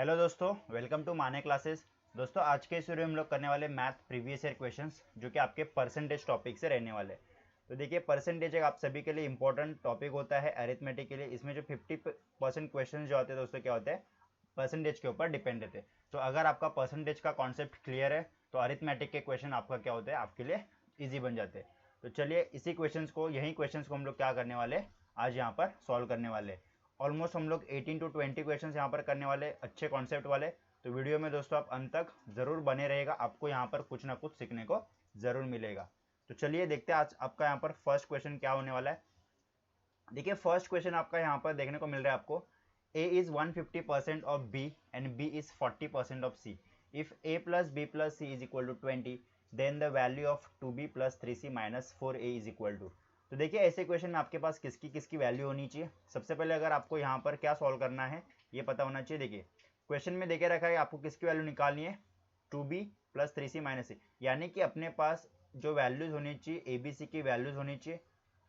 Hello दोस्तों, welcome to माने classes. दोस्तों आज के इस वीडियो में हम लोग करने वाले मैथ प्रीवियस ईयर क्वेश्चंस जो कि आपके परसेंटेज टॉपिक से रहने वाले। तो देखिए, परसेंटेज एक आप सभी के लिए इंपॉर्टेंट टॉपिक होता है अरिथमेटिक के लिए। इसमें जो 50% क्वेश्चन जो होते हैं दोस्तों, क्या होते हैं, परसेंटेज के ऊपर डिपेंड रहते हैं। तो अगर आपका परसेंटेज का कॉन्सेप्ट क्लियर है तो अरिथमेटिक के क्वेश्चन आपका क्या होते हैं, आपके लिए ईजी बन जाते हैं। तो चलिए इसी यही क्वेश्चन को हम लोग क्या करने वाले, आज यहाँ पर सॉल्व करने वाले। ऑलमोस्ट हम लोग 18 to 20 क्वेश्चंस यहाँ पर करने वाले, अच्छे कॉन्सेप्ट वाले। तो वीडियो में दोस्तों आप अंत तक जरूर बने रहेगा, आपको यहाँ पर कुछ ना कुछ सीखने को जरूर मिलेगा। तो चलिए देखते हैं आज आपका यहाँ पर फर्स्ट क्वेश्चन क्या होने वाला है। देखिए, फर्स्ट क्वेश्चन आपका यहाँ पर देखने को मिल रहा है आपको, a is 150% of b and b is 40% of c. If a plus b plus c is equal to 20, then the value of 2b plus 3c minus 4a is equal to। तो देखिए, ऐसे क्वेश्चन में आपके पास किसकी किसकी value होनी चाहिए। सबसे पहले अगर आपको यहाँ पर क्या सॉल्व करना है ये पता होना चाहिए। देखिए, क्वेश्चन में देखे रखा है आपको किसकी वैल्यू निकालनी है, 2b plus 3c minus c, यानी कि अपने पास जो वैल्यूज होनी चाहिए ए बी सी की वैल्यूज होनी चाहिए।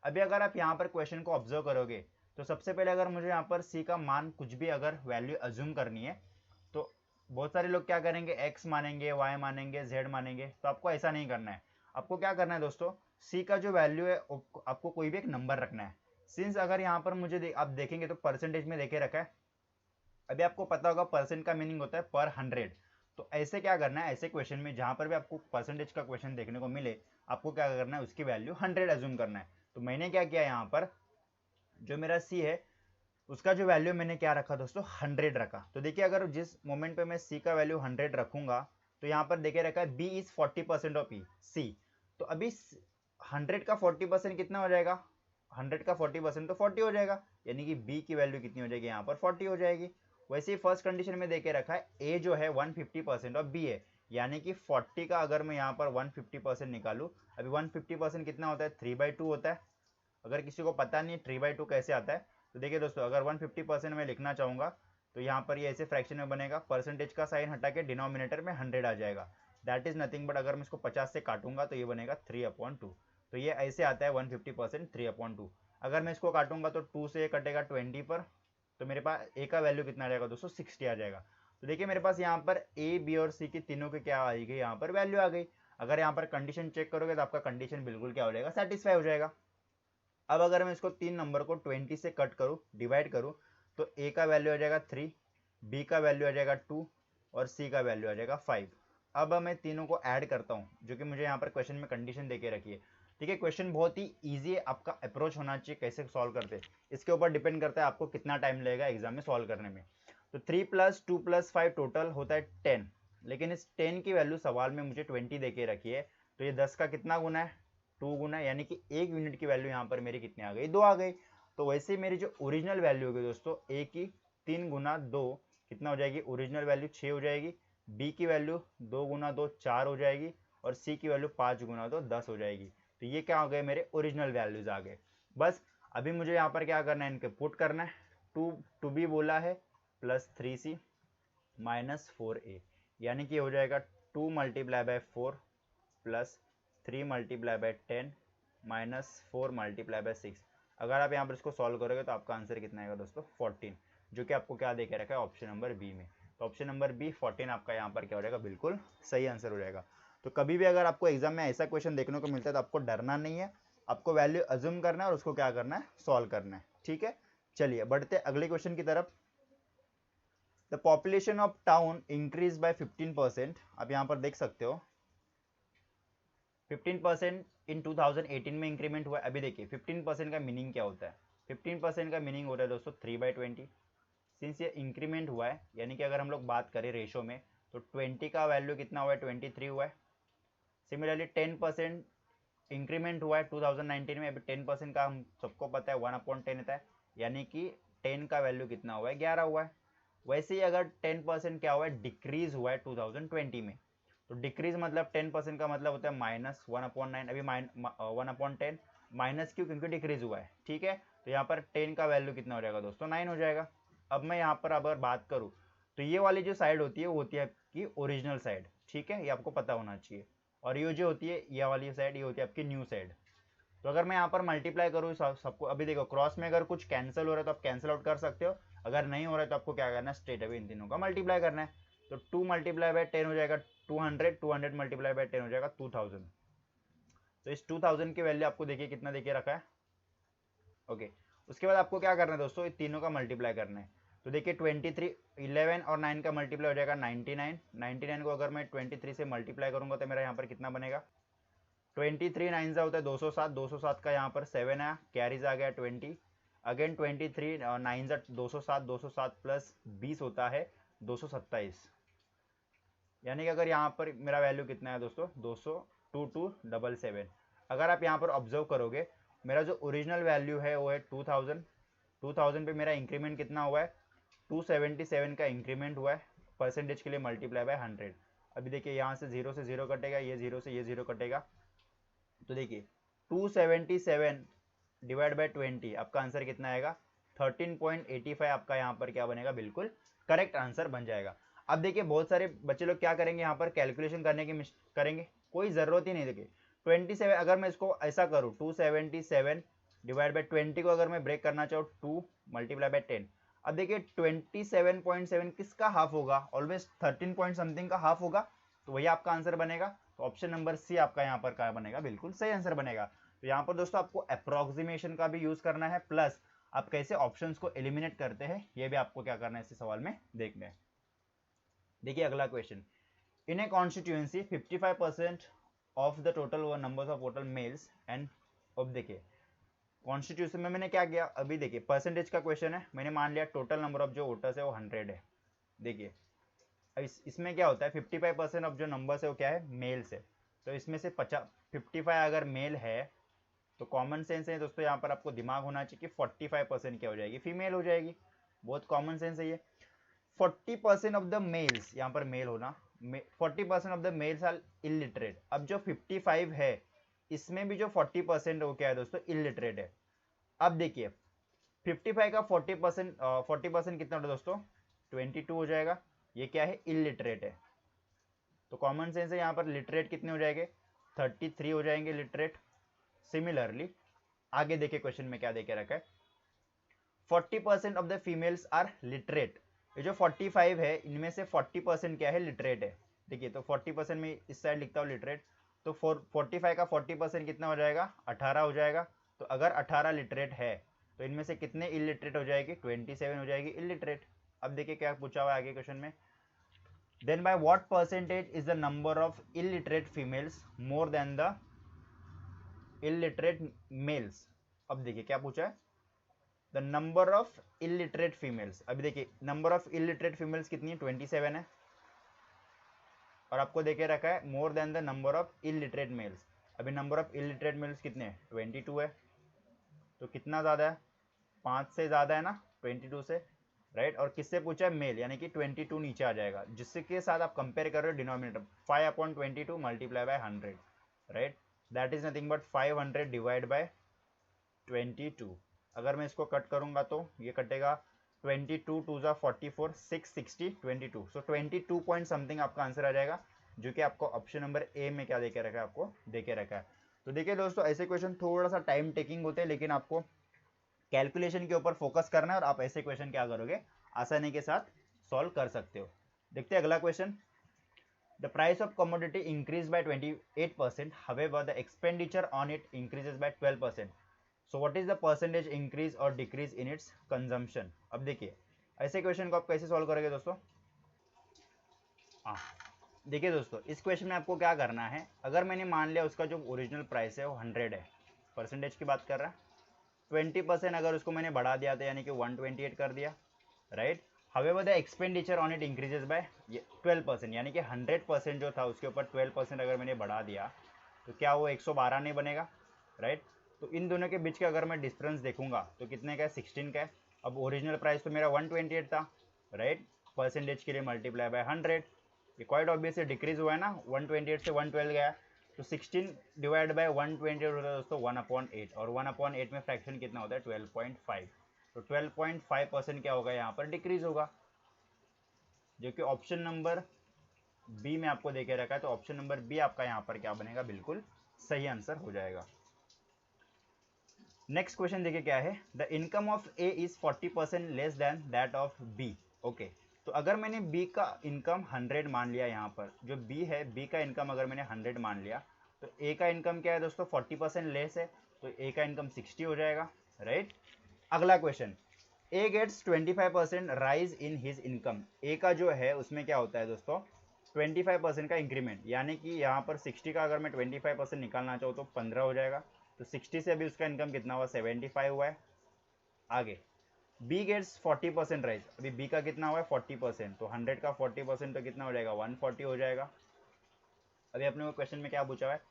अभी अगर आप यहाँ पर क्वेश्चन को ऑब्जर्व करोगे तो सबसे पहले अगर मुझे यहाँ पर c का मान कुछ भी अगर वैल्यू अज्यूम करनी है तो बहुत सारे लोग क्या करेंगे, x मानेंगे, y मानेंगे, z मानेंगे। तो आपको ऐसा नहीं करना है। आपको क्या करना है दोस्तों, c का जो वैल्यू है आपको कोई भी एक नंबर रखना है। सिंस अगर यहाँ पर मुझे आप देखेंगे तो परसेंटेज में देखे रखा है। अभी आपको पता होगा परसेंट का मीनिंग होता है पर 100। तो ऐसे क्या करना है, ऐसे क्वेश्चन में जहां पर भी आपको परसेंटेज का क्वेश्चन देखने को मिले, आपको क्या करना है, उसकी वैल्यू 100 अज्यूम करना है। तो मैंने क्या किया, यहाँ पर जो मेरा सी है उसका जो वैल्यू मैंने क्या रखा दोस्तों, 100 रखा। तो देखिए, अगर जिस मोमेंट पे मैं सी का वैल्यू 100 रखूंगा तो यहाँ पर देखे रखा है बी इज 40% ऑफ सी। तो अभी 100 का 40% कितना हो जाएगा, 100 का 40% तो 40 हो जाएगा, यानी कि बी की वैल्यू कितनी हो जाएगी, यहाँ पर 40 हो जाएगी। वैसे ही फर्स्ट कंडीशन में देके रखा है ए जो है 150% ऑफ बी है, यानी कि 40 का अगर मैं यहाँ पर 150% निकालूं, अभी 150% कितना होता है, 3/2 होता है। अगर किसी को पता नहीं 3/2 कैसे आता है तो देखिए दोस्तों, अगर 150% में लिखना चाहूंगा तो यहाँ पर ये ऐसे फ्रैक्शन में बनेगा, परसेंटेज का साइन हटा के डिनोमिनेटर में 100 आ जाएगा। दैट इज नथिंग बट अगर मैं इसको 50 से काटूंगा तो ये बनेगा 3/2। तो ये ऐसे आता है 150% 3/2। अगर मैं इसको काटूंगा तो 2 से ये कटेगा 20 पर, तो मेरे पास ए का वैल्यू कितना आ जाएगा दोस्तों, 60 आ जाएगा। तो देखिए मेरे पास यहाँ पर ए बी और सी की तीनों की क्या आ गई, यहाँ पर वैल्यू आ गई। अगर यहाँ पर कंडीशन चेक करोगे तो आपका कंडीशन बिल्कुल क्या हो जाएगा, सेटिस्फाई हो जाएगा। अब अगर मैं इसको 3 नंबर को 20 से कट करूँ, डिवाइड करूँ, तो ए का वैल्यू आ जाएगा 3, बी का वैल्यू आ जाएगा 2 और सी का वैल्यू आ जाएगा 5। अब मैं तीनों को ऐड करता हूँ जो कि मुझे यहाँ पर क्वेश्चन में कंडीशन देके रखी है। ठीक है, क्वेश्चन बहुत ही ईजी है, आपका अप्रोच होना चाहिए कैसे सॉल्व करते हैं, इसके ऊपर डिपेंड करता है आपको कितना टाइम लगेगा एग्जाम में सॉल्व करने में। तो 3 + 2 + 5 टोटल होता है 10, लेकिन इस 10 की वैल्यू सवाल में मुझे 20 देके रखी है। तो ये 10 का कितना गुना है, 2 गुना, यानी कि 1 यूनिट की वैल्यू यहाँ पर मेरी कितनी आ गई, 2 आ गई। तो वैसे मेरी जो ओरिजिनल वैल्यू होगी दोस्तों, ए की 3 गुना 2 कितना हो जाएगी, ओरिजिनल वैल्यू 6 हो जाएगी। बी की वैल्यू 2 गुना 2 4 हो जाएगी और सी की वैल्यू 5 गुना 2 10 हो जाएगी। तो ये क्या हो गए, मेरे ओरिजिनल वैल्यूज आ गए। बस अभी मुझे यहाँ पर क्या करना है, इनके पुट करना है। टू बी बोला है प्लस 3c माइनस 4a, यानी कि हो जाएगा 2 × 4 प्लस 3 × 10 माइनस 4 × 6। अगर आप यहाँ पर इसको सॉल्व करोगे तो आपका आंसर कितना आएगा दोस्तों, 14, जो कि आपको क्या देके रखा है ऑप्शन नंबर बी में। तो ऑप्शन नंबर बी 14 आपका यहाँ पर क्या हो जाएगा, बिल्कुल सही आंसर हो जाएगा। तो कभी भी अगर आपको एग्जाम में ऐसा क्वेश्चन देखने को मिलता है तो आपको डरना नहीं है, आपको वैल्यू अज्यूम करना है और उसको क्या करना है, सॉल्व करना है। ठीक है, चलिए बढ़ते अगले क्वेश्चन की तरफ। The population of town increase by 15%। आप यहाँ पर देख सकते हो 15% इन 2018 में इंक्रीमेंट हुआ है। अभी देखिए 15% का मीनिंग क्या होता है, 15% का मीनिंग हो रहा है दोस्तों 3/20। सिंस ये इंक्रीमेंट हुआ है, यानी कि अगर हम लोग बात करें रेशो में तो 20 का वैल्यू कितना हुआ है, 23 हुआ है। सिमिलरली 10% इंक्रीमेंट हुआ है 2019 में। अभी 10% का हम सबको पता है 1/10 होता है, यानी कि 10 का वैल्यू कितना हुआ है, 11 हुआ है। वैसे ही अगर 10% क्या हुआ है, डिक्रीज हुआ है 2020 में। तो डिक्रीज मतलब 10% का मतलब होता है -1/9। अभी 1/10 माइनस क्यों, क्योंकि डिक्रीज हुआ है। ठीक है, तो यहाँ पर 10 का वैल्यू कितना हो जाएगा दोस्तों, 9 हो जाएगा। अब मैं यहाँ पर अगर बात करूँ तो ये वाली जो साइड होती है वो होती है आपकी ओरिजिनल साइड। ठीक है, ये आपको पता होना चाहिए। और ये जो होती है ये वाली साइड, ये होती है आपकी न्यू साइड। तो अगर मैं यहाँ पर मल्टीप्लाई करूँ सबको, अभी देखो क्रॉस में अगर कुछ कैंसिल हो रहा है तो आप कैंसिल आउट कर सकते हो। अगर नहीं हो रहा है तो आपको क्या करना है, स्ट्रेट अवे इन तीनों का मल्टीप्लाई करना है। तो 2 मल्टीप्लाई बाय 10 हो जाएगा 200, 200 मल्टीप्लाई बाय 10 हो जाएगा 2000। तो इस 2000 की वैल्यू आपको देखिए कितना देके रखा है। ओके, उसके बाद आपको क्या करना है दोस्तों, इन तीनों का मल्टीप्लाई करना है। तो देखिए 23, 11 और 9 का मल्टीप्लाई हो जाएगा 99। 99 को अगर मैं 23 से मल्टीप्लाई करूंगा तो मेरा यहाँ पर कितना बनेगा, 23 9 होता है 207, 207 का यहाँ पर 7 आया, कैरीज आ गया 20, अगेन 23 9 207, 207 प्लस 20 होता है 227। यानी कि अगर यहाँ पर मेरा वैल्यू कितना है दोस्तों, 200, 2277। अगर आप यहाँ पर ऑब्जर्व करोगे, मेरा जो ओरिजिनल वैल्यू है वो है 2000। 2000 पे मेरा इंक्रीमेंट कितना हुआ है, 277 का इंक्रीमेंट हुआ है, परसेंटेज के लिए मल्टीप्लाई बाय 100। अभी देखिए यहाँ से 0 से 0 कटेगा, ये 0 से ये 0 कटेगा, तो देखिए 277 डिवाइड बाय 20, आपका आंसर कितना आएगा, 13.85 आपका यहाँ पर क्या बनेगा, बिल्कुल करेक्ट आंसर बन जाएगा। अब देखिए बहुत सारे बच्चे लोग क्या करेंगे, यहाँ पर कैलकुलेशन करने की करेंगे, कोई ज़रूरत ही नहीं। देखिए 27, अगर मैं इसको ऐसा करूँ 277 डिवाइड बाय 20 को अगर मैं ब्रेक करना चाहूँ 2 मल्टीप्लाई बाय 10, अब देखिए 27.7 किसका हाफ होगा, ऑलवेज 13 पॉइंट समथिंग का हाफ होगा, तो वही आपका आंसर बनेगा। तो ऑप्शन नंबर सी आपका यहाँ पर क्या बनेगा, बिल्कुल सही आंसर बनेगा। तो यहाँ पर दोस्तों आपको अप्रोक्सीमेशन का भी यूज करना है, प्लस आप कैसे ऑप्शंस को एलिमिनेट करते हैं ये भी आपको क्या करना है इस सवाल में देखना है। देखिए अगला question, in A constituency 55% of the total numbers of voter mails and, अब देखिए कॉन्स्टिट्यूशन में मैंने क्या किया, अभी देखिए परसेंटेज का क्वेश्चन है, मैंने मान लिया टोटल नंबर ऑफ जो वोटर्स है वो 100 है। देखिए इसमें क्या होता है, 55% ऑफ जो नंबर्स है वो क्या है, मेल्स है। तो इसमें से 55 अगर मेल है तो कॉमन सेंस है दोस्तों, यहाँ पर आपको दिमाग होना चाहिए कि 45% क्या हो जाएगी, फीमेल हो जाएगी। बहुत कॉमन सेंस है ये। 40% ऑफ द मेल्स, यहाँ पर मेल होना, 40% of the males are illiterate. अब जो 55 है इसमें भी जो 40% वो क्या है दोस्तों, इलिटरेट है। अब देखिए 55 का 40% कितना होता है दोस्तों, 22 हो जाएगा। ये क्या है, इलिटरेट है। तो कॉमन सेंस है, यहाँ पर लिटरेट कितने हो जाएंगे, 33 हो जाएंगे लिटरेट। सिमिलरली आगे देखिए क्वेश्चन में क्या देके रखा है, 40% of the females are literate. ये जो 45 है इनमें से 40% क्या है, लिटरेट है। देखिए तो 40% में इस साइड लिखता हूँ लिटरेट, तो 45 का 40% कितना हो जाएगा, 18 हो जाएगा। तो अगर 18 लिटरेट है तो इनमें से कितने इलिटरेट हो जाएगी, 27 हो जाएगी इलिटरेट। अब देखिए क्या पूछा हुआ है आगे क्वेश्चन में, then by what percentage is the number of illiterate females more than the illiterate males. अब देखिए क्या पूछा है, the number of illiterate females. अभी देखिए नंबर ऑफ इलिटरेट फीमेल्स कितनी है, 27 है, और आपको देखे रखा है more than the number of illiterate males. अभी नंबर ऑफ इलिटरेट मेल्स कितने हैं, 22 है। तो कितना ज़्यादा है, 5 से ज़्यादा है ना 22 से, राइट। और किससे पूछा है, मेल, यानी कि 22 नीचे आ जाएगा, जिसके साथ आप कंपेयर कर रहे हो denominator, 5/22 multiply by 100, right. That is nothing but 500 divide by 22। अगर मैं इसको कट करूंगा तो ये कटेगा 22 2 जा 44, 660 22। सो 22 पॉइंट समथिंग आपका आंसर आ जाएगा, जो कि आपको ऑप्शन नंबर ए में क्या देके रखा है, आपको देके रखा है। तो देखिए दोस्तों ऐसे क्वेश्चन थोड़ा सा टाइम टेकिंग होते हैं, लेकिन आपको कैलकुलेशन के ऊपर फोकस करना है और आप ऐसे क्वेश्चन क्या करोगे, आसानी के साथ सॉल्व कर सकते हो। देखते हैं अगला question, the price of commodity increase by 28%, however the expenditure on it increases by 12%. So what is the percentage increase or decrease in its consumption? अब देखिए ऐसे क्वेश्चन को आप कैसे सॉल्व करोगे दोस्तों। हाँ देखिए दोस्तों, इस क्वेश्चन में आपको क्या करना है, अगर मैंने मान लिया उसका जो ओरिजिनल प्राइस है वो 100 है, परसेंटेज की बात कर रहा है, 20% अगर उसको मैंने बढ़ा दिया था यानी कि 128 कर दिया, right. However the expenditure on it increases by 12%, यानी कि 100% जो था उसके ऊपर 12% अगर मैंने बढ़ा दिया तो क्या वो 112 नहीं बनेगा, राइट। तो इन दोनों के बीच का अगर मैं डिफरेंस देखूंगा तो कितने का है, 16 का है। अब ओरिजिनल प्राइस तो मेरा 128 था, राइट, परसेंटेज के लिए मल्टीप्लाई बाय 100, ये क्वाइट ऑब्वियसली डिक्रीज हुआ है ना, 128 से 112 गया, तो 16 डिवाइड बाय 128 होता है दोस्तों 1/8, और 1/8 में फ्रैक्शन कितना होता है, 12.5। तो 12.5% क्या होगा यहाँ पर, डिक्रीज होगा, जो कि ऑप्शन नंबर बी में आपको देखे रखा है। तो ऑप्शन नंबर बी आपका यहाँ पर क्या बनेगा, बिल्कुल सही आंसर हो जाएगा। नेक्स्ट क्वेश्चन देखिए क्या है, the income of A is 40% less than that of B. Okay, तो अगर मैंने बी का इनकम 100 मान लिया, यहाँ पर जो बी है, बी का इनकम अगर मैंने 100 मान लिया, तो ए का इनकम क्या है दोस्तों, 40% लेस है, तो ए का इनकम 60 हो जाएगा, राइट। अगला question, A gets 25% raise in his income. A का जो है उसमें क्या होता है दोस्तों, 25% का इंक्रीमेंट, यानी कि यहाँ पर 60 का अगर मैं 25% निकालना चाहूँ तो 15 हो जाएगा, तो 60 से अभी उसका इनकम कितना हुआ, 75 हुआ है। आगे बी गेट्स 40% राइज, अभी बी का कितना हुआ है 40%, तो 100 का 40% तो कितना हो जाएगा, 140 हो जाएगा। अभी अपने को क्वेश्चन में क्या पूछा हुआ है,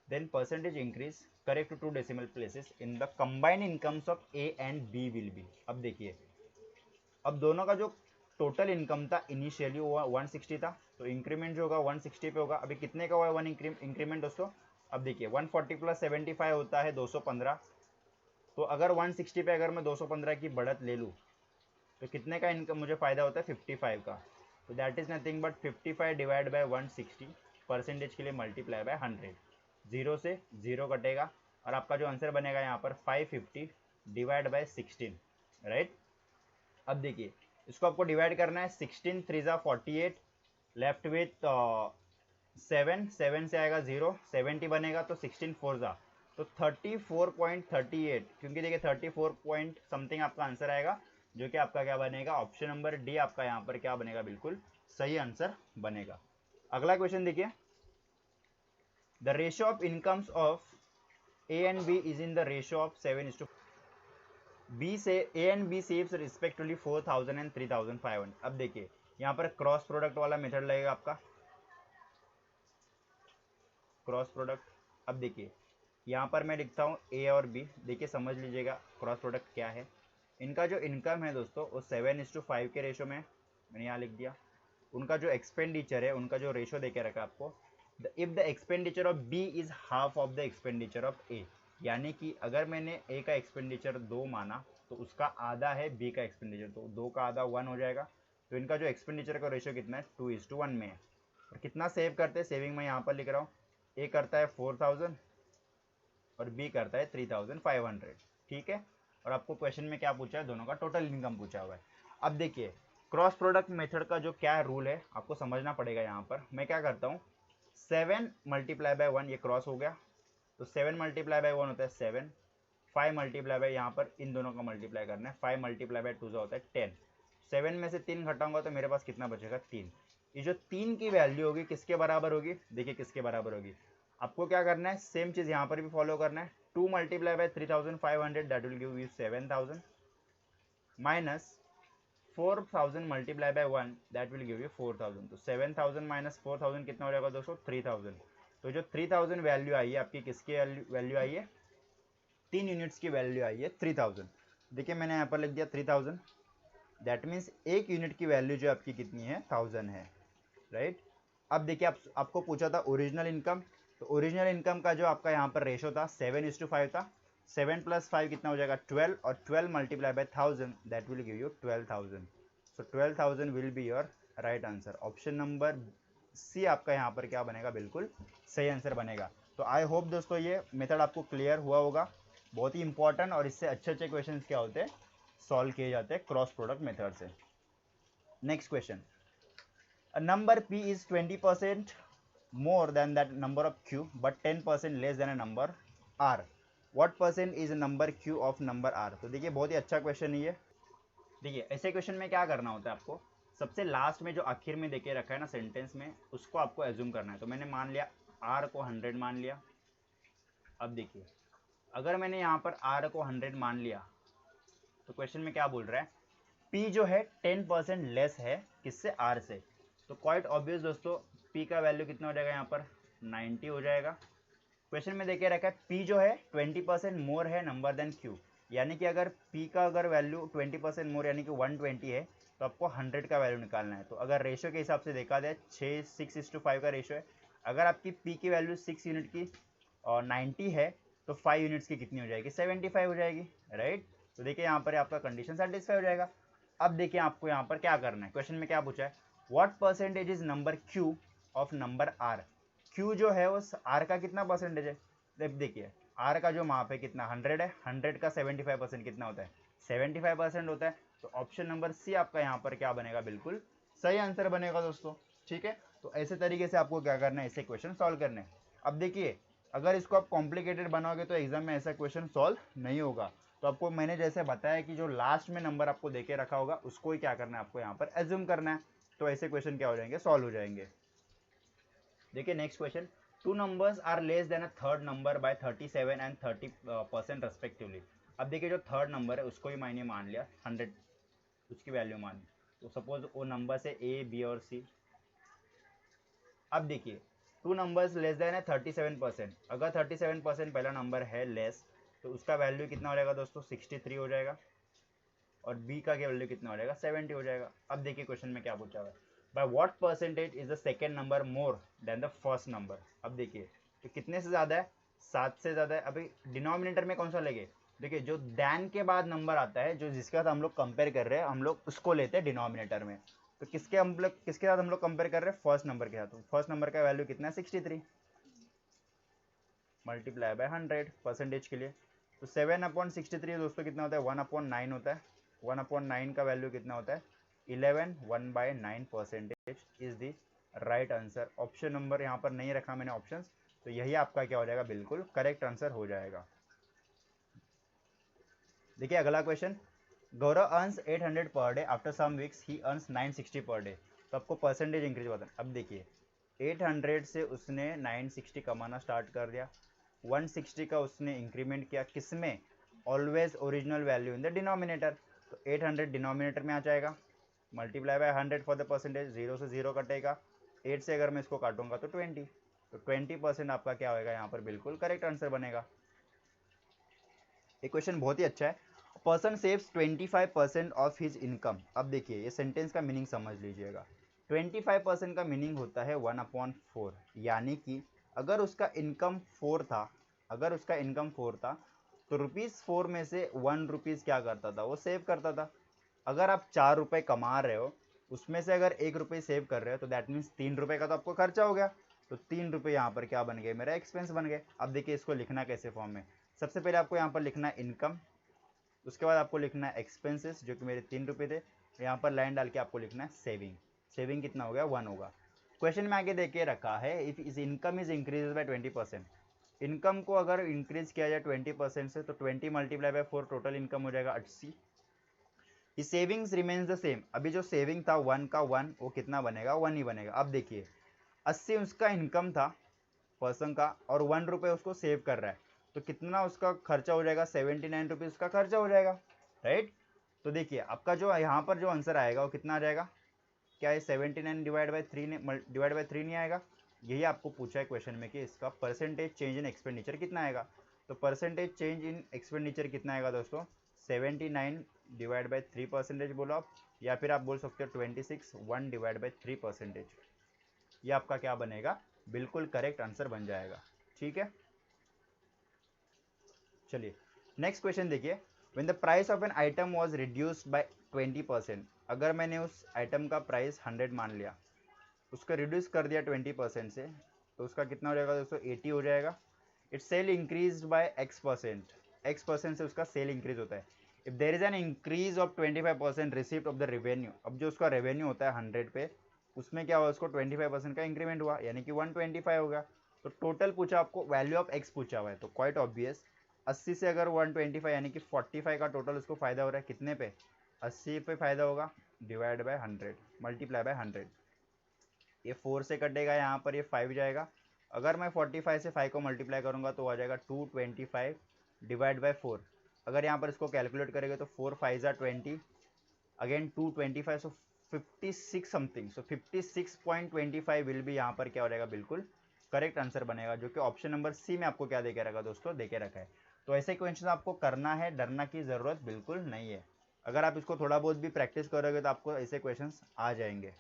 then percentage increase correct to decimal places in the combined incomes of A and B will be. अब देखिए, अब दोनों का जो टोटल इनकम था इनिशियली वो 160 था, तो इंक्रीमेंट जो होगा 160 पे होगा। अभी कितने का हुआ है वन इंक्रीमेंट दोस्तों, अब देखिए 140 प्लस 75 होता है 215, तो अगर 160 पे अगर मैं 215 की बढ़त ले लूँ तो कितने का इनकम मुझे फ़ायदा होता है, 55 का। तो that is nothing but 55 divide by 160 percentage के लिए मल्टीप्लाई बाय 100, जीरो से जीरो कटेगा और आपका जो आंसर बनेगा यहाँ पर 550 डिवाइड बाय 16, राइट। अब देखिए इसको आपको डिवाइड करना है, 16 3 ज़ा 48, लेफ्ट विथ 7 से आएगा 0, 70 बनेगा, तो 16 4 ज़ा तो 34.38, क्योंकि देखिए 34 पॉइंट समथिंग आपका आंसर आएगा, जो कि आपका क्या बनेगा, ऑप्शन नंबर डी आपका यहाँ पर क्या बनेगा, बिल्कुल सही आंसर बनेगा। अगला क्वेश्चन देखिए, the ratio of incomes of A and B is in the ratio of 7:, B से A and B saves respectively 4000 and 3500। अब देखिए यहाँ पर क्रॉस प्रोडक्ट वाला मेथड लगेगा आपका, क्रॉस प्रोडक्ट। अब देखिए यहाँ पर मैं लिखता हूँ ए और बी, देखिए समझ लीजिएगा क्रॉस प्रोडक्ट क्या है। इनका जो इनकम है दोस्तों वो 7:5 के रेशो में, मैंने यहाँ लिख दिया। उनका जो एक्सपेंडिचर है, उनका जो रेशो देके रखा आपको, if the expenditure of B is half of the expenditure of A, यानी कि अगर मैंने ए का एक्सपेंडिचर 2 माना तो उसका आधा है बी का एक्सपेंडिचर, तो 2 का आधा 1 हो जाएगा। तो इनका जो एक्सपेंडिचर का रेशो कितना है, 2:1 में है। और कितना सेव करते हैं, सेविंग में यहाँ पर लिख रहा हूँ, ए करता है 4000 और बी करता है 3500, ठीक है। और आपको क्वेश्चन में क्या पूछा है, दोनों का टोटल इनकम पूछा हुआ है। अब देखिए क्रॉस प्रोडक्ट मेथड का जो क्या रूल है आपको समझना पड़ेगा। यहाँ पर मैं क्या करता हूँ, 7 मल्टीप्लाई बाय 1, ये क्रॉस हो गया, तो 7 मल्टीप्लाई बाय 1 होता है 7, 5 मल्टीप्लाई बाय, यहाँ पर इन दोनों का मल्टीप्लाई करना है, 5 मल्टीप्लाई बाय 2 होता है 10, 7 में से 3 घटाऊंगा तो मेरे पास कितना बचेगा, 3। ये जो 3 की वैल्यू होगी किसके बराबर होगी, देखिए किसके बराबर होगी। आपको क्या करना है, सेम चीज़ यहाँ पर भी फॉलो करना है, 2 multiply by 3500 that will give you 7000, minus 4000 multiply by 1 that will give you 4000, तो 7000 माइनस 4000 कितना हो जाएगा दोस्तों, 3000। तो जो 3000 वैल्यू आई है आपकी, किसकी वैल्यू आई है, 3 यूनिट्स की वैल्यू आई है 3000। देखिए मैंने यहाँ पर लिख दिया 3000, दैट मीन्स एक यूनिट की वैल्यू जो आपकी कितनी है, 1000 है, राइट। अब देखिए आपको पूछा था ओरिजिनल इनकम, तो ओरिजिनल इनकम का जो आपका यहाँ पर रेशो था 7:5 था, 7 + 5 कितना हो जाएगा 12, और 12 multiply by 1000 that will give you 12000। So 12000 will be your right answer. Option number C आपका यहाँ पर क्या बनेगा, बिल्कुल सही आंसर बनेगा। तो आई होप दोस्तों ये मेथड आपको क्लियर हुआ होगा, बहुत ही इंपॉर्टेंट, और इससे अच्छे अच्छे क्वेश्चन क्या होते हैं, सॉल्व किए जाते हैं क्रॉस प्रोडक्ट मेथड से। Next question, a number p is 20% more than that number of q but 10% less than a number r, what percent is a number q of number r। तो देखिए बहुत ही अच्छा question है ये। देखिए ऐसे question में क्या करना होता है आपको, सबसे लास्ट में जो आखिर में देके रखा है ना सेंटेंस में, उसको आपको एज्यूम करना है। तो मैंने मान लिया r को 100 मान लिया। अब देखिए अगर मैंने यहाँ पर r को 100 मान लिया तो क्वेश्चन में क्या बोल रहा है, p जो है 10% लेस है किससे, r से। तो क्वाइट ऑब्वियस दोस्तों p का वैल्यू कितना हो जाएगा, यहाँ पर 90 हो जाएगा। क्वेश्चन में देखिए रखा है p जो है 20% मोर है नंबर देन q, यानी कि अगर p का अगर वैल्यू 20% मोर यानी कि 120 है तो आपको 100 का वैल्यू निकालना है। तो अगर रेशियो के हिसाब से देखा जाए 6:5 का रेशियो है। अगर आपकी p की वैल्यू 6 यूनिट की और 90 है तो 5 यूनिट्स की कितनी हो जाएगी, 75 हो जाएगी, राइट। तो देखिए यहाँ पर आपका कंडीशन सेटिस्फाई हो जाएगा। अब देखिए आपको यहाँ पर क्या करना है, क्वेश्चन में क्या पूछा है, what percentage is number q of number r। q जो है वो r का कितना परसेंटेज है, देखिए आर का जो माप है कितना 100 है, 100 का 75% कितना होता है 75% होता है। तो ऑप्शन नंबर सी आपका यहाँ पर क्या बनेगा, बिल्कुल सही आंसर बनेगा दोस्तों। ठीक है, तो ऐसे तरीके से आपको क्या करना है, ऐसे क्वेश्चन सॉल्व करने हैं। अब देखिए अगर इसको आप कॉम्प्लिकेटेड बनाओगे तो एग्जाम में ऐसा क्वेश्चन सॉल्व नहीं होगा। तो आपको मैंने जैसे बताया कि जो लास्ट में नंबर आपको देके रखा होगा उसको ही क्या करना है, आपको यहाँ पर एज्यूम करना है। तो ऐसे क्वेश्चन क्या हो जाएंगे, सॉल्व हो जाएंगे। देखिए next question, two numbers are less than a third number by 37 and 30% respectively. अब देखिए जो थर्ड नंबर है उसको ही मैंने मान लिया 100, उसकी वैल्यू मान ली। तो सपोज वो नंबर है ए बी और सी। अब देखिए टू नंबर्स लेस देन है 37%, अगर 37% पहला नंबर है लेस तो उसका वैल्यू कितना हो जाएगा दोस्तों 63 हो जाएगा, और बी का वैल्यू कितना हो जाएगा 70 हो जाएगा। अब देखिए क्वेश्चन में क्या पूछा हुआ है, bye what percentage is the second number more than the first number. अब देखिए तो कितने से ज़्यादा है, 7 से ज़्यादा है। अभी डिनोमिनेटर में कौन सा लगे, देखिए जो दैन के बाद नंबर आता है, जो जिसके साथ हम लोग कंपेयर कर रहे हैं हम लोग उसको लेते हैं डिनोमिनेटर में। तो किसके साथ हम लोग कंपेयर कर रहे हैं, फर्स्ट नंबर के साथ। तो फर्स्ट नंबर का वैल्यू कितना है 63 मल्टीप्लाई बाय 100 परसेंटेज के लिए। तो 7/63 दोस्तों कितना होता है 1/9 होता है। 1/9 का वैल्यू कितना होता है 11, 1/9 percentage is the right answer. Option number यहाँ पर नहीं रखा मैंने ऑप्शन, तो यही आपका क्या हो जाएगा, बिल्कुल करेक्ट आंसर हो जाएगा। देखिए अगला question, Gaurav earns 800 per day, after some weeks he earns 960 per day. तो आपको परसेंटेज इंक्रीज बताना। अब देखिए 800 से उसने 960 कमाना स्टार्ट कर दिया, 160 का उसने इंक्रीमेंट किया, किसमें, always original value in the denominator. तो 800 डिनोमिनेटर में आ जाएगा, multiply by 100 for the percentage, 0 से 0 कटेगा, 8 से अगर मैं इसको काटूंगा तो 20, तो 20% आपका क्या होगा यहाँ पर, बिल्कुल करेक्ट आंसर बनेगा। ये क्वेश्चन बहुत ही अच्छा है। Person saves 25% of his income. अब देखिए ये सेंटेंस का मीनिंग समझ लीजिएगा। 25% का मीनिंग होता है 1/4, यानी कि अगर उसका इनकम 4 था, अगर उसका इनकम 4 था तो ₹4 में से 1 रुपीज़ क्या करता था, वो सेव करता था। अगर आप 4 रुपये कमा रहे हो, उसमें से अगर 1 रुपये सेव कर रहे हो तो दैट मीन्स 3 रुपये का तो आपको खर्चा हो गया। तो 3 रुपये यहाँ पर क्या बन गए, मेरा एक्सपेंस बन गए। अब देखिए इसको लिखना कैसे फॉर्म में, सबसे पहले आपको यहाँ पर लिखना है इनकम, उसके बाद आपको लिखना है एक्सपेंसेस जो कि मेरे 3 रुपये थे, यहाँ पर लाइन डाल के आपको लिखना है सेविंग। सेविंग कितना हो गया 1 होगा। क्वेश्चन में आगे देके रखा है if is income is increase by 20%। Income को अगर इंक्रीज किया जाए 20% से तो 20 मल्टीप्लाई बाय 4 टोटल इनकम हो जाएगा 80। Savings remains the same. अभी जो सेविंग था 1 का 1 वो कितना बनेगा 1 ही बनेगा। अब देखिए 80 उसका इनकम था पर्सन का और 1 रुपये उसको सेव कर रहा है, तो कितना उसका खर्चा हो जाएगा 79 रुपीज़ उसका खर्चा हो जाएगा, राइट। तो देखिए आपका जो यहाँ पर जो आंसर आएगा वो कितना आ जाएगा, क्या है 79 डिवाइड बाय 3 नहीं आएगा। यही आपको पूछा है क्वेश्चन में कि इसका परसेंटेज चेंज इन एक्सपेंडिचर कितना आएगा। तो परसेंटेज चेंज इन एक्सपेंडिचर कितना आएगा दोस्तों 79 डिवाइड बाय 3 परसेंटेज बोलो आप, या फिर आप बोल सकते हो 26 1 डिवाइड बाय 3 परसेंटेज। ये आपका क्या बनेगा, बिल्कुल करेक्ट आंसर बन जाएगा। ठीक है, चलिए नेक्स्ट क्वेश्चन देखिए, when the price of an item was reduced by 20%। अगर मैंने उस आइटम का प्राइस 100 मान लिया, उसका रिड्यूस कर दिया 20% से, तो उसका कितना हो जाएगा दोस्तों 80 हो जाएगा। It sale increase by x%, x% से उसका सेल इंक्रीज होता है। If there is an increase of 25% receipt of the revenue. अब जो उसका रेवेन्यू होता है 100 पे, उसमें क्या हुआ, उसको 25% का इंक्रीमेंट हुआ, यानी कि 125 होगा। तो टोटल पूछा आपको, वैल्यू ऑफ x पूछा हुआ है, तो क्वाइट ऑब्वियस 80 से अगर 125 यानी कि 45 का टोटल उसको फायदा हो रहा है, कितने पे 80 पे फायदा होगा, डिवाइड बाय 100 मल्टीप्लाई बाय 100। ये 4 से कटेगा, यहाँ पर ये 5 जाएगा। अगर मैं 45 से 5 को मल्टीप्लाई करूँगा तो आ जाएगा 225 डिवाइड बाय 4। अगर यहाँ पर इसको कैलकुलेट करेंगे तो 4 5 ज़ा 20, again 225, so 56 something, so 56.25 will भी यहाँ पर क्या हो जाएगा, बिल्कुल करेक्ट आंसर बनेगा, जो कि ऑप्शन नंबर सी में आपको क्या देके रखा दोस्तों, देके रखा है। तो ऐसे क्वेश्चन आपको करना है, डरना की ज़रूरत बिल्कुल नहीं है। अगर आप इसको थोड़ा बहुत भी प्रैक्टिस करोगे तो आपको ऐसे क्वेश्चन आ जाएंगे।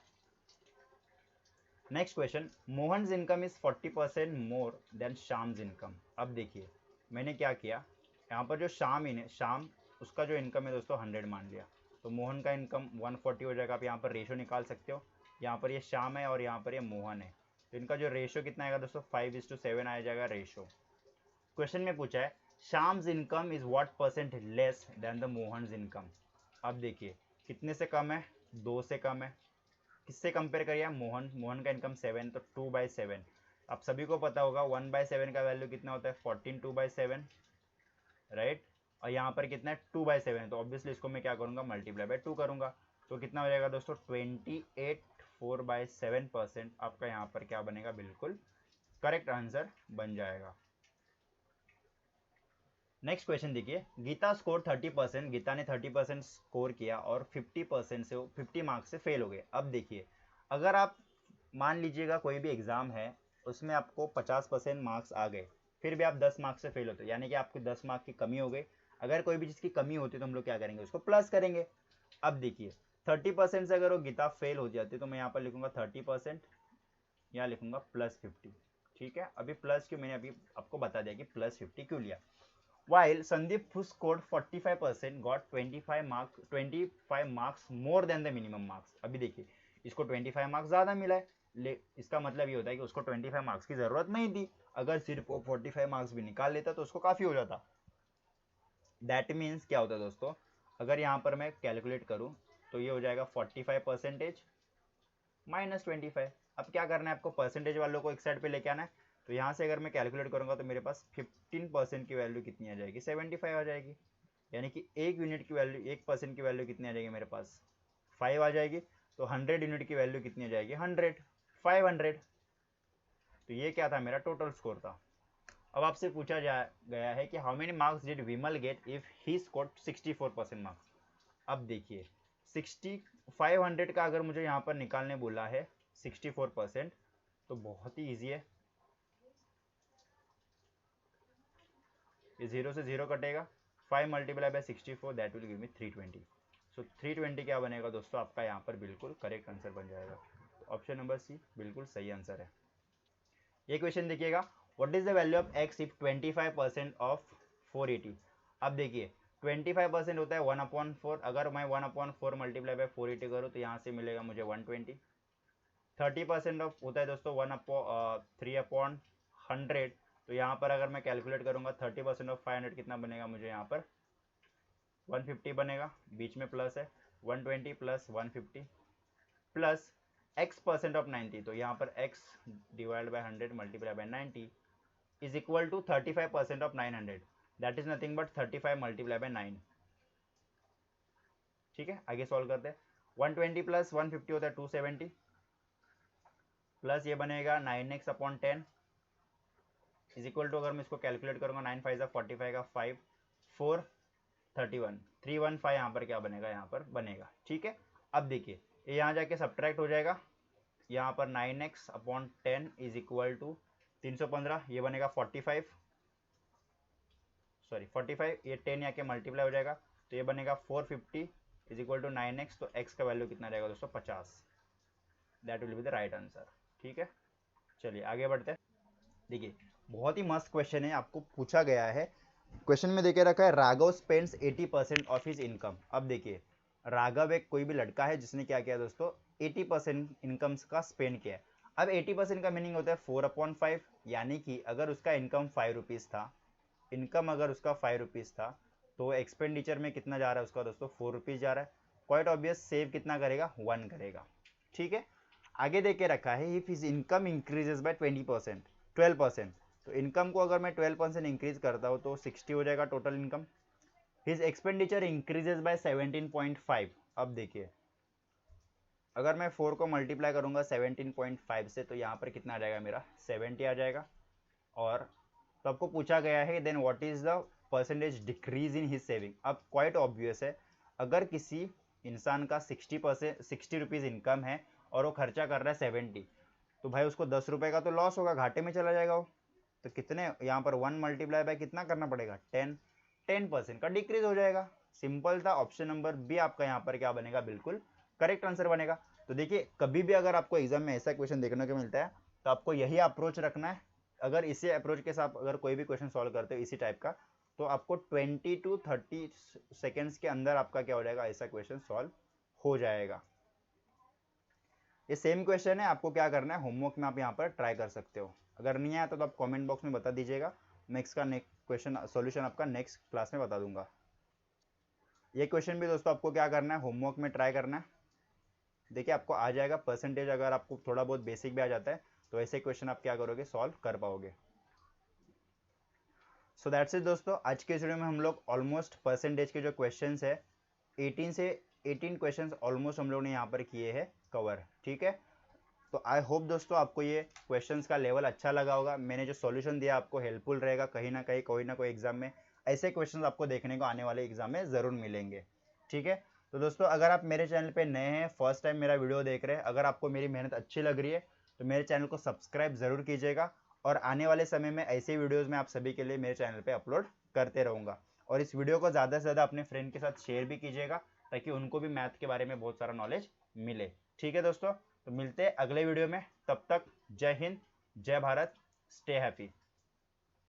Next question, Mohan's income is 40% more than Shyam's income. अब देखिए मैंने क्या किया, यहाँ पर जो शाम उसका जो इनकम है दोस्तों 100 मान लिया, तो मोहन का इनकम 140 हो जाएगा। आप यहाँ पर रेशो निकाल सकते हो, यहाँ पर ये शाम है और यहाँ पर ये मोहन है, तो इनका जो रेशो कितना आएगा दोस्तों 5:7 आ जाएगा रेशो। क्वेश्चन में पूछा है Shyam's income is what percent less than the Mohan's income. अब देखिए कितने से कम है, 2 से कम है। किससे कंपेयर करिए, मोहन का इनकम 7, तो 2/7। आप सभी को पता होगा 1/7 का वैल्यू कितना होता है, 14 2/7, राइट। और यहाँ पर कितना है, 2/7, तो ऑब्वियसली इसको मैं क्या करूँगा, मल्टीप्लाई बाय 2 करूँगा। तो कितना हो जाएगा दोस्तों, 28 4/7% आपका यहाँ पर क्या बनेगा, बिल्कुल करेक्ट आंसर बन जाएगा। नेक्स्ट क्वेश्चन देखिए, गीता स्कोर 30%, गीता ने 30% स्कोर किया और 50% से 50 मार्क्स से फेल हो गए। अब देखिए अगर आप मान लीजिएगा कोई भी एग्जाम है उसमें आपको 50% मार्क्स आ गए, फिर भी आप 10 मार्क्स से फेल होते, यानी कि आपकी 10 मार्क्स की कमी हो गई। अगर कोई भी चीज़ की कमी होती है तो हम लोग क्या करेंगे, उसको प्लस करेंगे। अब देखिए 30% से अगर वो गीता फेल हो जाती तो मैं यहाँ पर लिखूंगा 30%, यहाँ लिखूंगा +50। ठीक है, अभी प्लस क्यों, मैंने अभी आपको बता दिया कि +50 क्यों लिया। While Sandeep, who scored 45%, got 25 marks more than the minimum marks। अभी देखिए इसको 25 मार्क्स ज़्यादा मिला है, इसका मतलब ये होता है कि उसको 25 मार्क्स की ज़रूरत नहीं थी। अगर सिर्फ वो 45 मार्क्स भी निकाल लेता तो उसको काफ़ी हो जाता। दैट मीन्स क्या होता है दोस्तों, अगर यहाँ पर मैं कैलकुलेट करूँ तो ये हो जाएगा 45% -25। अब क्या करना है आपको, परसेंटेज वालों को एक साइड पे लेके आना है। तो यहाँ से अगर मैं कैलकुलेट करूँगा तो मेरे पास 15% की वैल्यू कितनी आ जाएगी, 75 आ जाएगी। यानी कि 1 यूनिट की वैल्यू, 1% की वैल्यू कितनी आ जाएगी मेरे पास, 5 आ जाएगी। तो 100 यूनिट की वैल्यू कितनी आ जाएगी, 100, 500। तो ये क्या था, मेरा टोटल स्कोर था। अब आपसे पूछा गया है कि how many marks did Vimal get if he scored 64% marks. अब देखिए 500 का अगर मुझे यहाँ पर निकालने बोला है 64%, तो बहुत ही ईजी है। ये 0 से 0 कटेगा, 5 multiply by 64, that will give me 320। सो 320 क्या बनेगा दोस्तों, आपका यहाँ पर बिल्कुल करेक्ट आंसर बन जाएगा। तो ऑप्शन नंबर सी बिल्कुल सही आंसर है। ये क्वेश्चन देखिएगा, what is the value of x if 25% of 480। अब देखिए 25% होता है 1/4। अगर मैं 1/4 मल्टीप्लाई बाय 480 करूँ तो यहाँ से मिलेगा मुझे 120। 30% ऑफ होता है दोस्तों 3/100। तो यहाँ पर अगर मैं कैलकुलेट करूँगा 30% ऑफ 500 कितना बनेगा, मुझे यहाँ पर 150 बनेगा, बीच में प्लस है, 120 प्लस 150 प्लस x% ऑफ 90। तो यहाँ पर x divide by 100 multiply by 90 is equal to 35% of 900, that is nothing but 35 multiply by 9। ठीक है, आगे सॉल्व करते हैं। 120 प्लस 150 होता है 270, प्लस ये बनेगा 9x/10 इज इक्वल टू, अगर मैं इसको कैलकुलेट करूंगा 9 5 45 का 5 4 31 315 यहाँ पर क्या बनेगा, यहाँ पर बनेगा। ठीक है, अब देखिए ये यहाँ जाके सब्ट्रैक्ट हो जाएगा, यहाँ पर 9x/10 इज इक्वल टू 315, ये बनेगा 45, सॉरी 45, ये 10 यहाँ के मल्टीप्लाई हो जाएगा तो ये बनेगा 450 इज इक्वल टू 9x। तो x का वैल्यू कितना रहेगा दोस्तों, 50। That will be the right answer. ठीक है, चलिए आगे बढ़ते हैं। देखिए बहुत ही मस्त क्वेश्चन है, आपको पूछा गया है। क्वेश्चन में देखे रखा है Raghav spends 80% of his income. अब देखिए राघव एक कोई भी लड़का है जिसने क्या किया दोस्तों, 80% इनकम का स्पेंड किया है। अब 80% का मीनिंग होता है 4/5, यानी कि अगर उसका इनकम 5 रुपीज़ था, इनकम अगर उसका 5 रुपीज़ था तो एक्सपेंडिचर में कितना जा रहा है उसका दोस्तों, 4 रुपीज़ जा रहा है। क्वाइट ऑब्वियस, सेव कितना करेगा, 1 करेगा। ठीक है, आगे देख के रखा है if his income increases by 12%। तो इनकम को अगर मैं 12% इंक्रीज करता हूँ तो 60 हो जाएगा total income. His expenditure increases by 17.5। अब देखिए अगर मैं 4 को मल्टीप्लाई करूंगा 17.5 से तो यहाँ पर कितना आ जाएगा मेरा, 70 आ जाएगा। और तो आपको पूछा गया है then what is the percentage decrease in his saving. अब क्वाइट ऑब्वियस है, अगर किसी इंसान का 60 रुपीज़ इनकम है और वो खर्चा कर रहा है 70, तो भाई उसको 10 रुपये का तो लॉस होगा, घाटे में चला जाएगा वो। तो कितने यहाँ पर 1 मल्टीप्लाई बाय कितना करना पड़ेगा, 10% का डिक्रीज हो जाएगा। सिंपल था, ऑप्शन नंबर बी आपका यहाँ पर क्या बनेगा, बिल्कुल करेक्ट आंसर बनेगा। तो देखिए कभी भी अगर आपको एग्जाम में ऐसा क्वेश्चन देखने को मिलता है तो आपको यही अप्रोच रखना है। अगर इसी अप्रोच के साथ अगर कोई भी क्वेश्चन सॉल्व करते हो इसी टाइप का, तो आपको 20 to 30 सेकेंड्स के अंदर आपका क्या हो जाएगा, ऐसा क्वेश्चन सॉल्व हो जाएगा। ये सेम क्वेश्चन है, आपको क्या करना है, होमवर्क में आप यहाँ पर ट्राई कर सकते हो। अगर नहीं आया तो आप कमेंट बॉक्स में बता दीजिएगा, मैं इसका नेक्स्ट क्वेश्चन सॉल्यूशन आपका नेक्स्ट क्लास में बता दूंगा। ये क्वेश्चन भी दोस्तों आपको क्या करना है, होमवर्क में ट्राई करना है। देखिए आपको आ जाएगा परसेंटेज, अगर आपको थोड़ा बहुत बेसिक भी आ जाता है तो ऐसे क्वेश्चन आप क्या करोगे, सॉल्व कर पाओगे। सो दैट्स इट दोस्तों, आज के इस वीडियो में हम लोग ऑलमोस्ट परसेंटेज के जो क्वेश्चंस है 18 क्वेश्चंस ऑलमोस्ट हम लोग ने यहाँ पर किए हैं कवर। ठीक है, तो आई होप दोस्तों आपको ये क्वेश्चंस का लेवल अच्छा लगा होगा। मैंने जो सॉल्यूशन दिया आपको हेल्पफुल रहेगा, कहीं ना कहीं कोई ना कोई एग्जाम में ऐसे क्वेश्चंस आपको देखने को आने वाले एग्जाम में ज़रूर मिलेंगे। ठीक है, तो दोस्तों अगर आप मेरे चैनल पे नए हैं, फर्स्ट टाइम मेरा वीडियो देख रहे हैं, अगर आपको मेरी मेहनत अच्छी लग रही है तो मेरे चैनल को सब्सक्राइब ज़रूर कीजिएगा, और आने वाले समय में ऐसे वीडियोज़ मैं आप सभी के लिए मेरे चैनल पर अपलोड करते रहूँगा। और इस वीडियो को ज़्यादा से ज़्यादा अपने फ्रेंड के साथ शेयर भी कीजिएगा ताकि उनको भी मैथ के बारे में बहुत सारा नॉलेज मिले। ठीक है दोस्तों, तो मिलते हैं अगले वीडियो में, तब तक जय हिंद, जय भारत, स्टे हैप्पी।